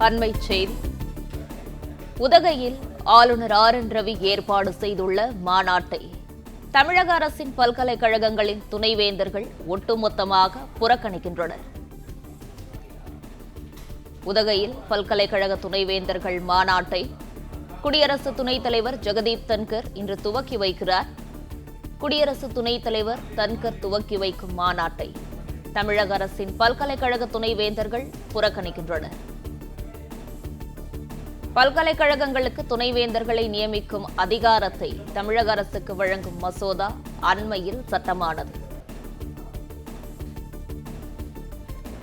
அண்மைச் செய்தி. உதகையில் ஆளுநர் RN ரவி ஏற்பாடு செய்துள்ள மாநாட்டை தமிழக அரசின் பல்கலைக்கழகங்களின் துணைவேந்தர்கள் ஒட்டுமொத்தமாக புறக்கணிக்கின்றனர். உதகையில் பல்கலைக்கழக துணைவேந்தர்கள் மாநாட்டை குடியரசு துணைத் தலைவர் ஜெகதீப் தன்கர் இன்று துவக்கி வைக்கிறார். குடியரசு துணைத் தலைவர் தன்கர் துவக்கி வைக்கும் மாநாட்டை தமிழக அரசின் பல்கலைக்கழக துணைவேந்தர்கள் புறக்கணிக்கின்றனர். பல்கலைக்கழகங்களுக்கு துணைவேந்தர்களை நியமிக்கும் அதிகாரத்தை தமிழக அரசுக்கு வழங்கும் மசோதா அண்மையில் சட்டமானது.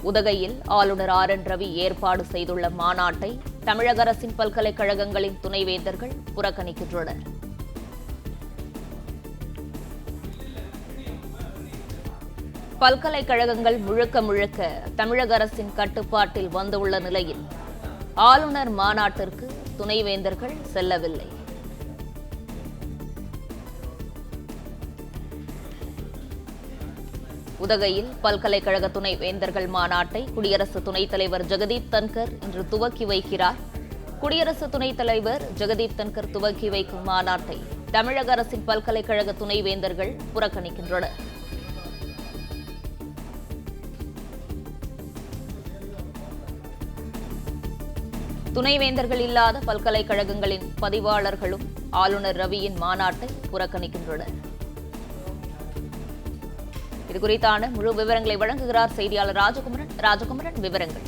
உதகையில் ஆளுநர் RN ரவி ஏற்பாடு செய்துள்ள மாநாட்டை தமிழக அரசின் பல்கலைக்கழகங்களின் துணைவேந்தர்கள் புறக்கணிக்கின்றனர். பல்கலைக்கழகங்கள் முழுக்க முழுக்க தமிழக அரசின் கட்டுப்பாட்டில் வந்துள்ள நிலையில் ஆளுநர் மாநாட்டிற்கு துணைவேந்தர்கள் செல்லவில்லை. உதகையில் பல்கலைக்கழக துணைவேந்தர்கள் மாநாட்டை குடியரசு துணைத் தலைவர் ஜெகதீப் தன்கர் இன்று துவக்கி வைக்கிறார். குடியரசு துணைத் தலைவர் ஜெகதீப் தன்கர் துவக்கி வைக்கும் மாநாட்டை தமிழக அரசின் பல்கலைக்கழக துணைவேந்தர்கள் புறக்கணிக்கின்றனர். துணைவேந்தர்கள் இல்லாத பல்கலைக்கழகங்களின் பதிவாளர்களும் ஆளுநர் ரவியின் மாநாட்டை புறக்கணிக்கின்றனர். இதுகுறித்தான முழு விவரங்களை வழங்குகிறார் செய்தியாளர் ராஜகுமரன். விவரங்கள்.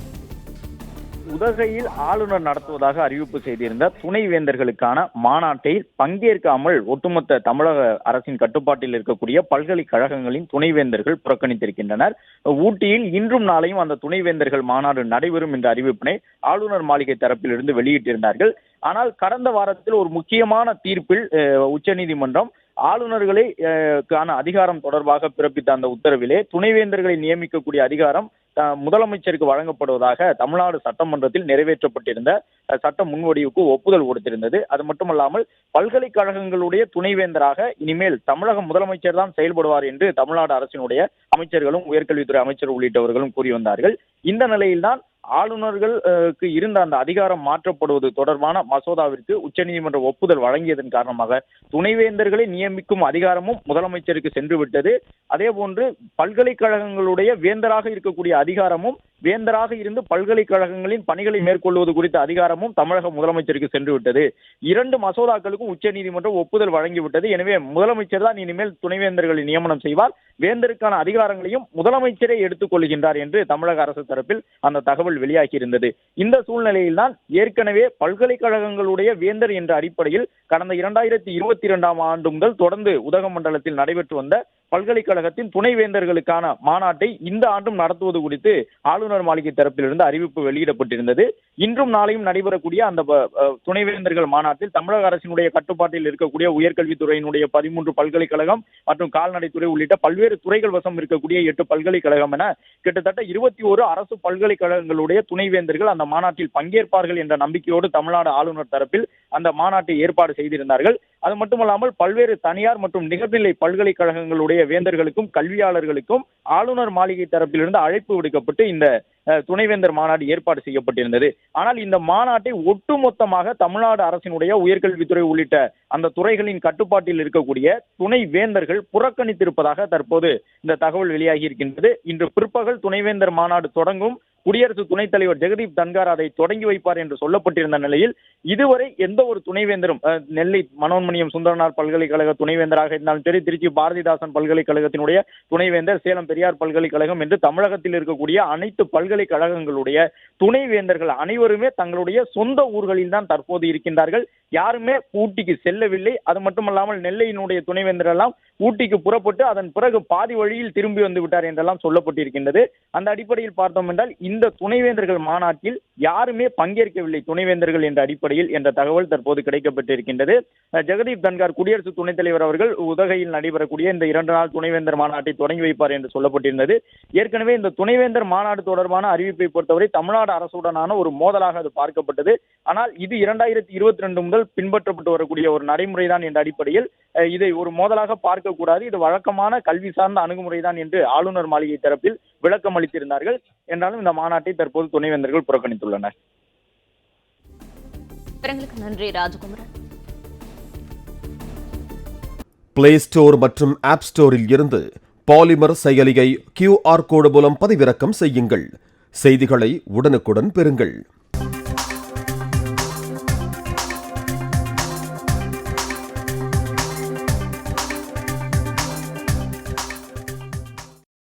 உதகையில் ஆளுநர் நடத்துவதாக அறிவிப்பு செய்திருந்த துணைவேந்தர்களுக்கான மாநாட்டை பங்கேற்காமல் ஒட்டுமொத்த தமிழக அரசின் கட்டுப்பாட்டில் இருக்கக்கூடிய பல்கலைக்கழகங்களின் துணைவேந்தர்கள் புறக்கணித்திருக்கின்றனர். ஊட்டியில் இன்றும் நாளையும் அந்த துணைவேந்தர்கள் மாநாடு நடைபெறும் என்ற அறிவிப்பினை ஆளுநர் மாளிகை தரப்பிலிருந்து வெளியிட்டிருந்தார்கள். ஆனால் கடந்த வாரத்தில் ஒரு முக்கியமான தீர்ப்பில் உச்சநீதிமன்றம் ஆளுநர்களை அதிகாரம் தொடர்பாக பிறப்பித்த அந்த உத்தரவிலே துணைவேந்தர்களை நியமிக்கக்கூடிய அதிகாரம் முதலமைச்சருக்கு வழங்கப்படுவதாக தமிழ்நாடு சட்டமன்றத்தில் நிறைவேற்றப்பட்டிருந்த சட்ட முன்வடிவுக்கு ஒப்புதல் கொடுத்திருந்தது. அது மட்டுமல்லாமல் பல்கலைக்கழகங்களுடைய துணைவேந்தராக இனிமேல் தமிழக முதலமைச்சர் தான் செயல்படுவார் என்று தமிழ்நாடு அரசினுடைய அமைச்சர்களும் உயர்கல்வித்துறை அமைச்சர் உள்ளிட்டவர்களும் கூறி வந்தார்கள். இந்த நிலையில்தான் ஆளுநர்களுக்கு இருந்த அந்த அதிகாரம் மாற்றப்படுவது தொடர்பான மசோதாவிற்கு உச்சநீதிமன்ற ஒப்புதல் வழங்கியதன் காரணமாக துணைவேந்தர்களை நியமிக்கும் அதிகாரமும் முதலமைச்சருக்கு சென்று விட்டது. அதே போன்று பல்கலைக்கழகங்களுடைய வேந்தராக இருக்கக்கூடிய அதிகாரமும் வேந்தராக இருந்து பல்கலைக்கழகங்களின் பணிகளை மேற்கொள்வது குறித்த அதிகாரமும் தமிழக முதலமைச்சருக்கு சென்று விட்டது. இரண்டு மசோதாக்களுக்கும் உச்சநீதிமன்றம் ஒப்புதல் வழங்கிவிட்டது. எனவே முதலமைச்சர் தான் இனிமேல் துணைவேந்தர்களை நியமனம் செய்வார், வேந்தருக்கான அதிகாரங்களையும் முதலமைச்சரே எடுத்துக் கொள்கின்றார் என்று தமிழக அரசு தரப்பில் அந்த தகவல் வெளியாகி இருந்தது. இந்த சூழ்நிலையில் தான் ஏற்கனவே பல்கலைக்கழகங்களுடைய வேந்தர் என்ற அடிப்படையில் கடந்த 2022ஆம் ஆண்டு முதல் தொடர்ந்து உதகமண்டலத்தில் நடைபெற்று வந்த பல்கலைக்கழகத்தின் துணைவேந்தர்களுக்கான மாநாட்டை இந்த ஆண்டும் நடத்துவது குறித்து ஆளுநர் மாளிகை தரப்பிலிருந்து அறிவிப்பு வெளியிடப்பட்டிருந்தது. இன்றும் நாளையும் நடைபெறக்கூடிய அந்த துணைவேந்தர்கள் மாநாட்டில் தமிழக அரசினுடைய கட்டுப்பாட்டில் இருக்கக்கூடிய உயர்கல்வித்துறையினுடைய 13 பல்கலைக்கழகம் மற்றும் கால்நடைத்துறை உள்ளிட்ட பல்வேறு துறைகள் வசம் இருக்கக்கூடிய 8 பல்கலைக்கழகம் என கிட்டத்தட்ட 21 அரசு பல்கலைக்கழகங்களுடைய துணைவேந்தர்கள் அந்த மாநாட்டில் பங்கேற்பார்கள் என்ற நம்பிக்கையோடு தமிழ்நாடு ஆளுநர் தரப்பில் அந்த மாநாட்டை ஏற்பாடு செய்திருந்தார்கள். அது மட்டுமல்லாமல் பல்வேறு தனியார் மற்றும் நிகர்நிலை பல்கலைக்கழகங்களுடைய வேந்தர்களுக்கும் கல்வியாளர்களுக்கும் ஆளுநர் மாளிகை தரப்பிலிருந்து அழைப்பு விடுக்கப்பட்டு இந்த துணைவேந்தர் மாநாடு ஏற்பாடு செய்யப்பட்டிருந்தது. ஆனால் இந்த மாநாட்டை ஒட்டுமொத்தமாக தமிழ்நாடு அரசினுடைய உயர்கல்வித்துறை உள்ளிட்ட அந்த துறைகளின் கட்டுப்பாட்டில் இருக்கக்கூடிய துணைவேந்தர்கள் புறக்கணித்திருப்பதாக தற்போது இந்த தகவல் வெளியாகி இருக்கின்றது. இன்று பிற்பகல் துணைவேந்தர் மாநாடு தொடங்கும். குடியரசு துணைத் தலைவர் ஜெகதீப் தன்கர் அதை தொடங்கி வைப்பார் என்று சொல்லப்பட்டிருந்த நிலையில் இதுவரை எந்த ஒரு துணைவேந்தரும் நெல்லை மனோன்மணியம் சுந்தரனார் பல்கலைக்கழக துணைவேந்தராக இருந்தாலும் சரி, திருச்சி பாரதிதாசன் பல்கலைக்கழகத்தினுடைய துணைவேந்தர், சேலம் பெரியார் பல்கலைக்கழகம் என்று தமிழகத்தில் இருக்கக்கூடிய அனைத்து பல்கலைக்கழகங்களுடைய துணைவேந்தர்கள் அனைவருமே தங்களுடைய சொந்த ஊர்களில் தான் தற்போது இருக்கின்றார்கள். யாருமே ஊட்டிக்கு செல்லவில்லை. அது மட்டுமல்லாமல் நெல்லையினுடைய துணைவேந்தர் எல்லாம் ஊட்டிக்கு புறப்பட்டு அதன் பிறகு பாதி வழியில் திரும்பி வந்து விட்டார் என்றெல்லாம் சொல்லப்பட்டிருக்கின்றது. அந்த அடிப்படையில் பார்த்தோம் என்றால் இந்த துணைவேந்தர்கள் மாநாட்டில் யாருமே பங்கேற்கவில்லை துணைவேந்தர்கள் என்ற அடிப்படையில் என்ற தகவல் தற்போது கிடைக்கப்பட்டிருக்கின்றது. ஜெகதீப் தன்கர் குடியரசு துணைத் தலைவர் அவர்கள் உதகையில் நடைபெறக்கூடிய இந்த 2 நாள் துணைவேந்தர் மாநாட்டை தொடங்கி வைப்பார் என்று சொல்லப்பட்டிருந்தது. ஏற்கனவே இந்த துணைவேந்தர் மாநாடு தொடர்பான அறிவிப்பை பொறுத்தவரை தமிழ்நாடு அரசுடனான ஒரு மோதலாக அது பார்க்கப்பட்டது. ஆனால் இது 2022 முதல் பின்பற்றப்பட்டு வரக்கூடிய ஒரு நடைமுறைதான் என்ற அடிப்படையில் இதை ஒரு மோதலாக பார்க்கக்கூடாது, இது வழக்கமான கல்வி சார்ந்த அணுகுமுறைதான் என்று ஆளுநர் மாளிகை தரப்பில் விளக்கம் அளித்திருந்தார்கள். என்றாலும் இந்த மாநாட்டை தற்போது துணைவேந்தர்கள் புறக்கணித்துள்ளனர். விவரங்களுக்கு நன்றி ராஜகுமரன். பிளே ஸ்டோர் மற்றும் ஆப் ஸ்டோரில் இருந்து பாலிமர் செயலியை QR கோடு மூலம் பதிவிறக்கம் செய்யுங்கள். செய்திகளை உடனுக்குடன் பெறுங்கள்.